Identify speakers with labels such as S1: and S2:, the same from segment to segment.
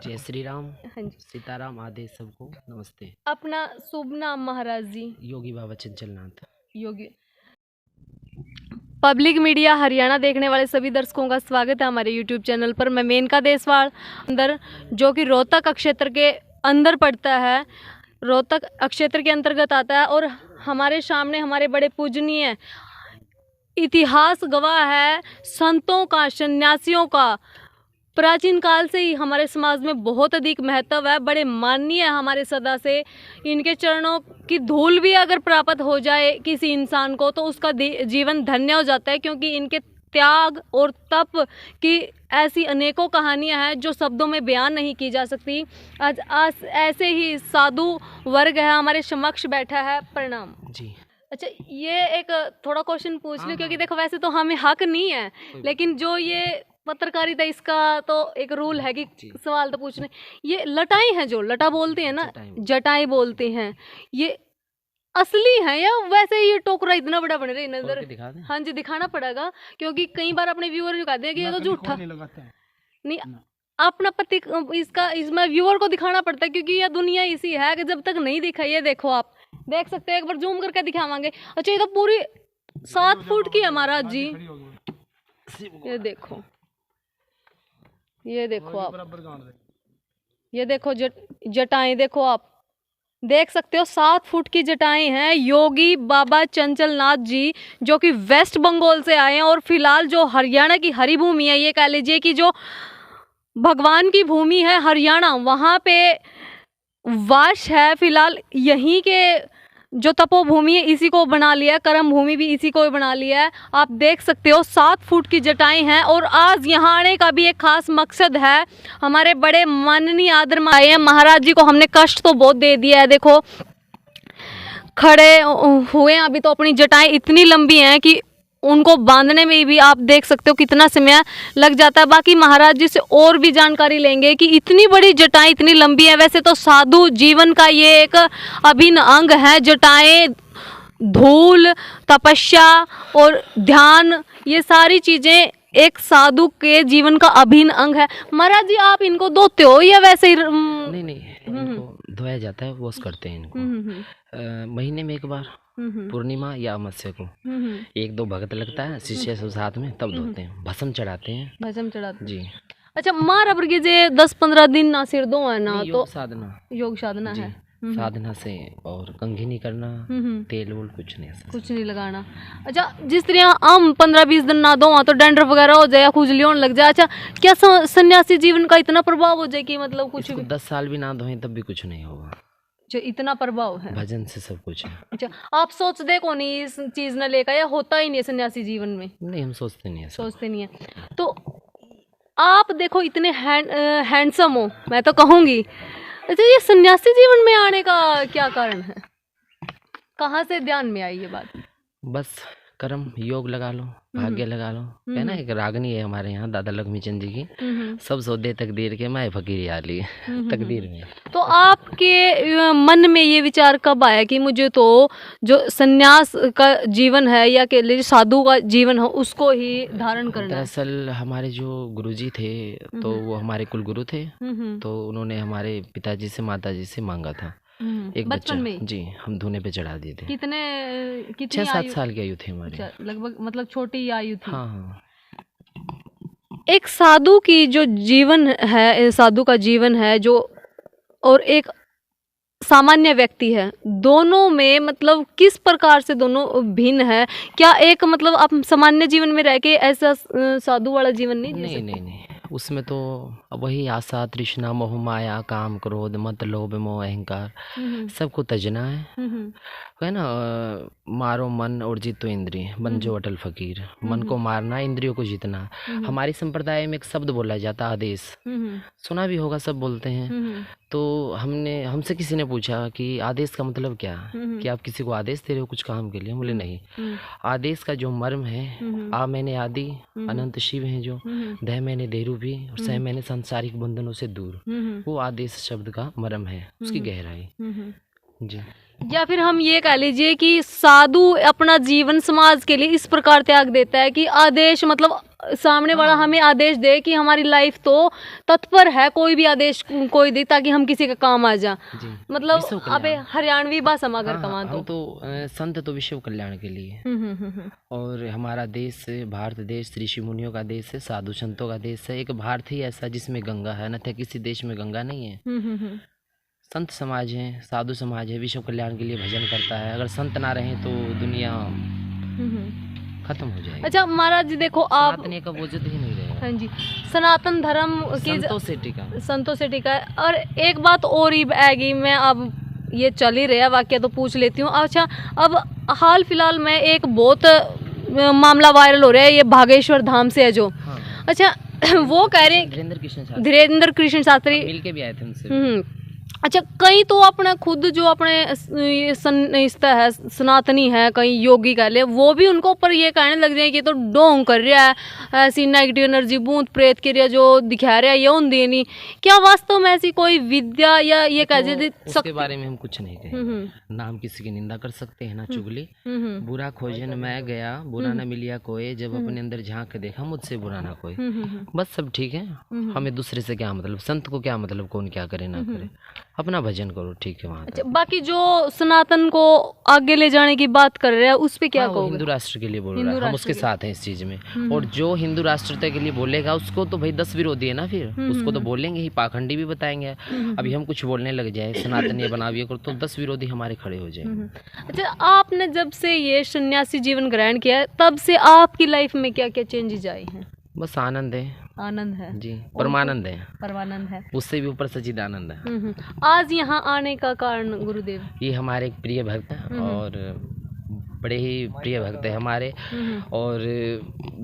S1: जय श्री राम।
S2: हाँ जी।
S1: सीताराम आदेश सबको नमस्ते।
S2: अपना शुभ नाम महाराज जी?
S1: योगी बाबा चंचल नाथ।
S2: योगी। पब्लिक मीडिया हरियाणा देखने वाले सभी दर्शकों का स्वागत है हमारे यूट्यूब चैनल पर। मैं मेनका देसवाल अंदर, जो कि रोहतक क्षेत्र के अंदर पड़ता है, रोहतक क्षेत्र के अंतर्गत आता है। और हमारे सामने हमारे बड़े पूजनीय इतिहास गवाह है संतों का, सन्यासियों का। प्राचीन काल से ही हमारे समाज में बहुत अधिक महत्व है, बड़े माननीय है हमारे सदा से। इनके चरणों की धूल भी अगर प्राप्त हो जाए किसी इंसान को तो उसका जीवन धन्य हो जाता है, क्योंकि इनके त्याग और तप की ऐसी अनेकों कहानियां हैं जो शब्दों में बयान नहीं की जा सकती। आज ऐसे ही साधु वर्ग है हमारे समक्ष बैठा है। प्रणाम
S1: जी।
S2: अच्छा, ये एक थोड़ा क्वेश्चन पूछ लूं, क्योंकि देखो वैसे तो हमें हक नहीं है, लेकिन जो ये पत्रकारिता इसका तो एक रूल है कि सवाल तो पूछने। ये लटाई हैं, जो लटा बोलते हैं ना, जटाई बोलते हैं, ये असली है या वैसे ही ये टोकरा इतना बड़ा बन रहा है नजर? हाँ जी, दिखाना पड़ेगा, क्योंकि कई बार अपने व्यूअर को कहते हैं कि ये तो झूठा नहीं। अपना प्रतीक इसमें व्यूअर को दिखाना पड़ता है, क्योंकि यह दुनिया इसी है कि जब तक नहीं दिखा। ये देखो, आप देख सकते हो, एक बार जूम करके दिखावांगे। अच्छा, ये तो पूरी 7 फुट की है महाराज जी। ये देखो, ये देखो आप, ये देखो जटाएं देखो, आप देख सकते हो 7 फुट की जटाएं हैं। योगी बाबा चंचल नाथ जी, जो कि वेस्ट बंगाल से आए हैं, और फिलहाल जो हरियाणा की हरी भूमि है, ये कह लीजिए कि जो भगवान की भूमि है हरियाणा, वहाँ पे वास है फिलहाल। यहीं के जो तपोभूमि है इसी को बना लिया है, कर्म भूमि भी इसी को बना लिया है। आप देख सकते हो 7 फुट की जटाएं हैं। और आज यहाँ आने का भी एक खास मकसद है। हमारे बड़े माननीय आदर में आए हैं महाराज जी को। हमने कष्ट तो बहुत दे दिया है, देखो खड़े हुए हैं अभी तो। अपनी जटाएं इतनी लंबी हैं कि उनको बांधने में भी आप देख सकते हो कितना समय लग जाता है। बाकी महाराज जी से और भी जानकारी लेंगे कि इतनी बड़ी जटाएं इतनी लंबी है। वैसे तो साधु जीवन का ये एक अभिन्न अंग है। जटाएं, धूल, तपस्या और ध्यान, ये सारी चीजें एक साधु के जीवन का अभिन्न अंग है। महाराज जी, आप इनको धोते हो या वैसे ही?
S1: नहीं, इनको धोया जाता है, वॉश करते हैं इनको महीने में एक बार, पूर्णिमा या अमावस्या को। 1-2 भगत लगता है शिष्य सब साथ में, तब धोते हैं, भस्म चढ़ाते हैं।
S2: भस्म चढ़ाते
S1: जी।
S2: अच्छा, माँ रबर के जे 10-15 दिन ना सिर दो है ना, तो योग साधना है।
S1: साधना से, और कंघी नहीं करना, तेल वोल कुछ नहीं
S2: लगाना। अच्छा, जिस तरह हम 15-20 दिन ना दो तो डैंड्रफ वगैरह हो जाए या खुजली होने लग जाए। अच्छा, क्या सन्यासी जीवन का इतना प्रभाव हो जाए कि मतलब कुछ भी
S1: 10 साल भी ना धोए तब भी कुछ नहीं होगा?
S2: जो इतना प्रभाव है,
S1: भजन से सब कुछ है।
S2: अच्छा, आप सोचते को नहीं इस चीज न लेकर, या होता ही नहीं सन्यासी जीवन में?
S1: नहीं, हम सोचते नहीं है।
S2: तो आप देखो इतने हैंडसम हो, मैं तो कहूँगी। अच्छा, ये सन्यासी जीवन में आने का क्या कारण है? कहाँ से ध्यान में आई ये बात?
S1: बस कर्म योग लगा लो, भाग्य लगा लो, है ना। एक रागनी है हमारे यहाँ दादा लक्ष्मी चंद जी की, सब सौदे तकदीर के, मैं फकीर आली तकदीर में।
S2: तो आपके मन में ये विचार कब आया कि मुझे तो जो सन्यास का जीवन है या के लिए साधु का जीवन हो उसको ही धारण करना है?
S1: दरअसल हमारे जो गुरुजी थे, तो वो हमारे कुल गुरु थे। तो उन्होंने हमारे पिताजी से, माताजी से मांगा था एक बच्चा में। जी, हम धूने पे चढ़ा दिए थे।
S2: कितनी
S1: 6-7 साल की आयु थी हमारी
S2: लगभग, मतलब छोटी आयु थी।
S1: हाँ।
S2: एक साधु की जो जीवन है, साधु का जीवन है जो, और एक सामान्य व्यक्ति है, दोनों में मतलब किस प्रकार से दोनों भिन्न है? क्या एक मतलब आप सामान्य जीवन में रह के ऐसा साधु वाला जीवन
S1: नहीं, उसमें तो वही आशा, तृष्णा, मोह, माया, काम, क्रोध, मत, लोभ, मोह, अहंकार, सबको तजना है ना। मारो मन और जीतो इंद्रिय, बन जो अटल फकीर। मन को मारना, इंद्रियों को जीतना। हमारी संप्रदाय में एक शब्द बोला जाता है, आदेश। सुना भी होगा, सब बोलते हैं। तो हमसे किसी ने पूछा कि आदेश का मतलब क्या है, कि आप किसी को आदेश दे रहे हो कुछ काम के लिए? बोले नहीं, आदेश का जो मर्म है, आ मैंने आदि अनंत शिव है जो, दह मैंने देरू भी, और सह मैंने सांसारिक बंधनों से दूर, वो आदेश शब्द का मर्म है, उसकी गहराई। जी।
S2: या फिर हम ये कह लीजिए कि साधु अपना जीवन समाज के लिए इस प्रकार त्याग देता है कि आदेश मतलब सामने वाला हमें आदेश दे कि हमारी लाइफ तो तत्पर है कोई भी आदेश कोई दे ताकि हम किसी का काम आ जा। मतलब अबे हरियाणवी भाषा में अगर कमा
S1: तो संत तो विश्व कल्याण के लिए और हमारा देश भारत देश ऋषि मुनियों का देश है, साधु संतों का देश है। एक भारत ही ऐसा जिसमें गंगा है, अन्यथा किसी देश में गंगा नहीं है। संत समाज है, साधु समाज है, विश्व कल्याण के लिए भजन करता है। अगर संत ना रहे तो दुनिया खत्म हो जाएगी।
S2: अच्छा महाराज जी देखो आप
S1: सनातन का वजूद ही नहीं रहेगा।
S2: हाँ जी, सनातन धर्म की संतों से टिका है। और एक बात और ही आएगी, मैं अब ये चल ही रहा वाक्य तो पूछ लेती हूँ। अच्छा अब हाल फिलहाल में एक बहुत मामला वायरल हो रहा है, ये बागेश्वर धाम से है जो। हाँ। अच्छा वो कह रहे हैं धीरेन्द्र कृष्ण शास्त्री
S1: मिल के भी आए थे उनसे।
S2: अच्छा कई तो अपने खुद जो अपने है सनातनी है, कई योगी कह ले, वो भी उनको ऊपर ये कहने लग जाए कि तो डोंग कर रहा है, ऐसी नेगेटिव एनर्जी भूत प्रेत की जो दिखा रहा है ये उन नहीं। क्या वास्तव में ऐसी कोई विद्या या ये कह जाए
S1: उसके बारे में हम कुछ नहीं कहेंगे, नाम किसी की निंदा कर सकते हैं ना चुगली। बुरा खोजन मैं गया बुरा न मिलिया कोई, जब अपने अंदर झांक के देखा मुझसे बुरा ना कोई। बस सब ठीक है, हमें दूसरे से क्या मतलब, संत को क्या मतलब, कौन क्या करे ना करे, अपना भजन करो ठीक है वहाँ।
S2: अच्छा बाकी जो सनातन को आगे ले जाने की बात कर रहे हैं उस पे क्या कहोगे?
S1: हिंदू राष्ट्र के लिए बोल रहा है, हम उसके साथ हैं इस चीज में। और जो हिंदू राष्ट्रता के लिए बोलेगा उसको तो भाई 10 विरोधी है ना, फिर उसको तो बोलेंगे ही, पाखंडी भी बताएंगे। अभी हम कुछ बोलने लग जाए सनातन ये बनाविए करो तो 10 विरोधी हमारे खड़े हो जाएंगे।
S2: अच्छा आपने जब से ये सन्यासी जीवन ग्रहण किया तब से आपकी लाइफ में क्या क्या चेंजेस आए हैं?
S1: बस आनंद है,
S2: आनंद है
S1: जी, परमानंद है,
S2: परमानंद है,
S1: उससे भी ऊपर सच्चिदानंद है।
S2: आज यहाँ आने का कारण गुरुदेव?
S1: ये हमारे एक प्रिय भक्त हैं और बड़े ही प्रिय भक्त है हमारे, और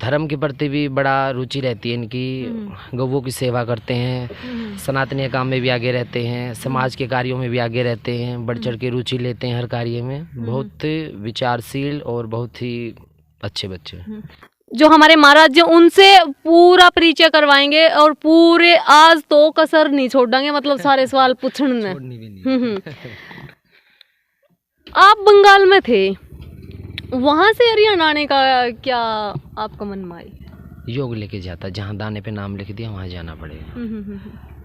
S1: धर्म के प्रति भी बड़ा रुचि रहती है इनकी। गौओं की सेवा करते हैं, सनातनीय काम में भी आगे रहते हैं, समाज के कार्यों में भी आगे रहते हैं, बढ़ चढ़ के रुचि लेते हैं हर कार्य में। बहुत विचारशील और बहुत ही अच्छे बच्चे।
S2: जो हमारे महाराज जी उनसे पूरा परिचय करवाएंगे और पूरे आज तो कसर नहीं छोड़ेंगे, मतलब सारे सवाल पूछने। आप बंगाल में थे, वहां से हरियाणा आने का क्या आपका मन में आई?
S1: योग लेके जाता, जहाँ दाने पे नाम लिख दिया वहाँ जाना पड़ेगा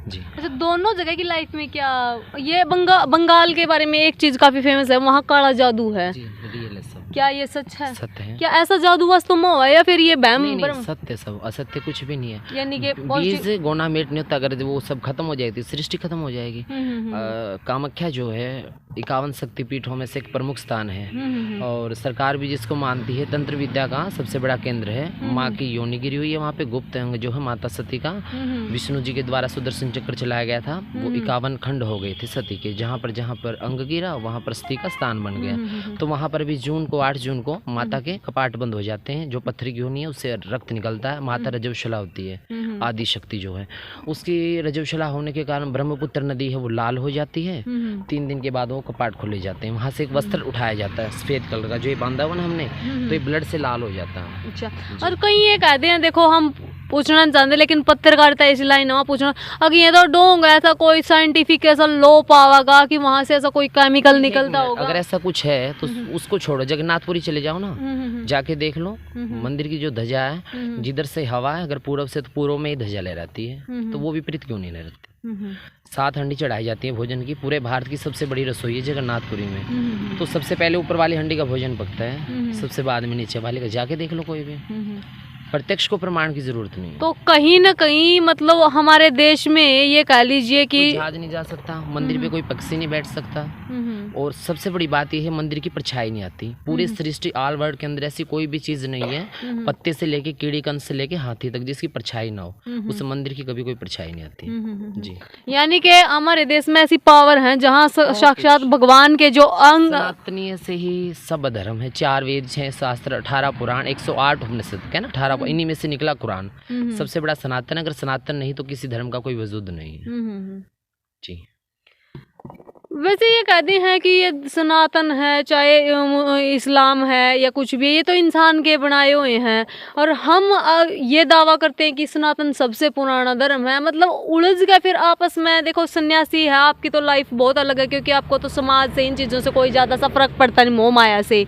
S1: जी।
S2: अच्छा दोनों जगह की लाइफ में क्या ये बंगाल के बारे में एक चीज काफी फेमस है, वहाँ काला जादू है जी, रियल है सब। क्या ये सच है?
S1: सत्य है।
S2: क्या ऐसा जादू वास्तव में हुआ है या फिर ये बहम?
S1: नहीं, सत्य सब, असत्य कुछ भी नहीं है।
S2: यानी कि
S1: बीज गोना मेट नहीं होता, अगर वो सब खत्म हो जाएगी सृष्टि खत्म हो जाएगी। कामाख्या जो है 51 शक्तिपीठों में से एक प्रमुख स्थान है और सरकार भी जिसको मानती है, तंत्र विद्या का सबसे बड़ा केंद्र है। माँ की योनि गिरी हुई है वहाँ पे, गुप्त अंग जो है माता सती का विष्णु जी के द्वारा सुदर्शन चक्र चलाया गया था, वो 51 खंड हो गए थे सती के। जहाँ पर अंग गिरा वहाँ पर सती का स्थान बन गया। तो वहाँ पर भी 8 जून को माता के कपाट बंद हो जाते हैं। जो पत्थर की योनि है उससे रक्त निकलता है, माता रजवशला होती है, आदि शक्ति जो है उसकी रजवशला होने के कारण ब्रह्मपुत्र नदी है वो लाल हो जाती है। 3 दिन के बाद वो कपाट खोले जाते हैं, वहाँ से एक वस्त्र उठाया जाता है सफेद कलर का, जो ये बांधा हुआ ना हमने, तो ये ब्लड से लाल हो जाता है।
S2: अच्छा, और कई ये कहते हैं, देखो हम पूछना चाहते लेकिन पत्रकारिता इस लाइन में पूछना, अगर ये तो डोंग ऐसा कोई साइंटिफिक ऐसा लो पावागा कि वहाँ से ऐसा कोई केमिकल निकलता होगा?
S1: अगर ऐसा कुछ है तो उसको छोड़ो, जगन्नाथपुरी चले जाओ ना, जाके देख लो मंदिर की जो ध्वजा है, जिधर से हवा है अगर पूर्व से, तो पूर्व में ही ध्वजा लहराती है, तो वो विपरीत क्यों नहीं लहराती? 7 हंडी चढ़ाई जाती है भोजन की, पूरे भारत की सबसे बड़ी रसोई है जगन्नाथपुरी में। तो सबसे पहले ऊपर वाली हंडी का भोजन पकता है, सबसे बाद में नीचे वाले का। जाके देख लो, कोई भी प्रत्यक्ष को प्रमाण की जरूरत नहीं।
S2: तो कहीं ना कहीं मतलब हमारे देश में ये कह लीजिए कि
S1: जहाज नहीं जा सकता, मंदिर पे कोई पक्षी नहीं बैठ सकता, और सबसे बड़ी बात यह है मंदिर की परछाई नहीं आती। पूरे सृष्टि ऑल वर्ल्ड के अंदर ऐसी कोई भी चीज नहीं है, पत्ते से लेके कीड़ी कंद से लेके हाथी तक, जिसकी परछाई ना हो, उस मंदिर की कभी कोई परछाई नहीं आती जी।
S2: यानी कि हमारे देश में ऐसी पावर है जहाँ साक्षात भगवान के जो अंग,
S1: सनातनीय से ही सब धर्म है, 4 वेद, 6 शास्त्र, 18 पुराण, 108 उपनिषद है ना, 18 इन्हीं में से निकला कुरान। सबसे बड़ा सनातन, अगर सनातन नहीं तो किसी धर्म का कोई वजूद नहीं है जी।
S2: वैसे ये कहते हैं कि ये सनातन है, चाहे इस्लाम है या कुछ भी, ये तो इंसान के बनाए हुए हैं, और हम ये दावा करते हैं कि सनातन सबसे पुराना धर्म है। मतलब उलझ गए फिर आपस में। देखो सन्यासी है, आपकी तो लाइफ बहुत अलग है, क्योंकि आपको तो समाज से, इन चीज़ों से कोई ज़्यादा सा फर्क पड़ता नहीं, मोह माया से।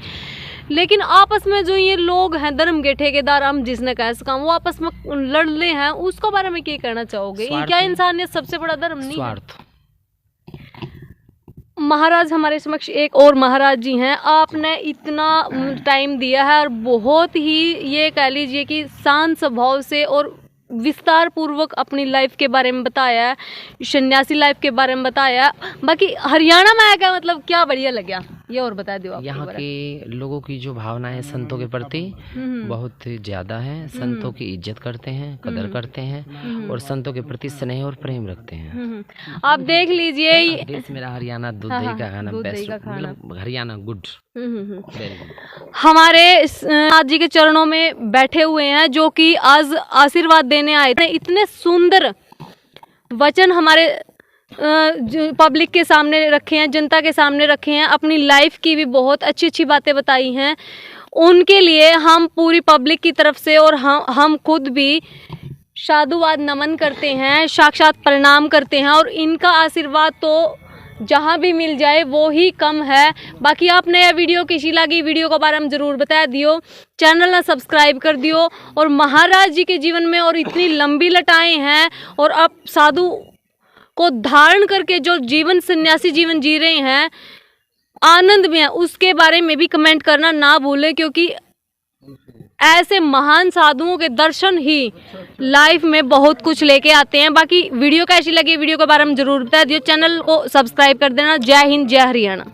S2: लेकिन आपस में जो ये लोग हैं धर्म के ठेकेदार, हम जिसने कह सका, वो आपस में लड़ रहे हैं, उसको बारे में क्या कहना चाहोगे? क्या इंसानियत सबसे बड़ा धर्म नहीं है? महाराज हमारे समक्ष एक और महाराज जी हैं। आपने इतना टाइम दिया है और बहुत ही, ये कह लीजिए कि शांत स्वभाव से और विस्तार पूर्वक अपनी लाइफ के बारे में बताया है, सन्यासी लाइफ के बारे में बताया। बाकी हरियाणा में आया, मतलब क्या बढ़िया लगा, ये और बता दो।
S1: यहाँ के लोगों की जो भावना है संतों के प्रति बहुत ज़्यादा है। संतों की इज्जत करते हैं, कदर करते हैं, और संतों के प्रति स्नेह और प्रेम रखते हैं।
S2: आप देख लीजिए,
S1: देश मेरा हरियाणा, दूध दही का खाना बेस्ट, मतलब हरियाणा गुड।
S2: हमारे नाथ जी के चरणों में बैठे हुए हैं, जो कि आज आशीर्वाद देने आए थे। इतने सुंदर वचन हमारे पब्लिक के सामने रखे हैं, जनता के सामने रखे हैं, अपनी लाइफ की भी बहुत अच्छी अच्छी बातें बताई हैं। उनके लिए हम पूरी पब्लिक की तरफ से और हम खुद भी साधुवाद नमन करते हैं, साक्षात प्रणाम करते हैं। और इनका आशीर्वाद तो जहाँ भी मिल जाए वो ही कम है। बाकी आपने यह वीडियो कैसी लगी, वीडियो के बारे में ज़रूर बता दियो, चैनल ना सब्सक्राइब कर दियो। और महाराज जी के जीवन में और इतनी लंबी लटाएं हैं, और आप साधु को धारण करके जो जीवन, सन्यासी जीवन जी रहे हैं, आनंद में है, उसके बारे में भी कमेंट करना ना भूलें, क्योंकि ऐसे महान साधुओं के दर्शन ही लाइफ में बहुत कुछ लेके आते हैं। बाकी वीडियो कैसी लगी, वीडियो के बारे में जरूर बता दियो, चैनल को सब्सक्राइब कर देना। जय हिंद, जय हरियाणा।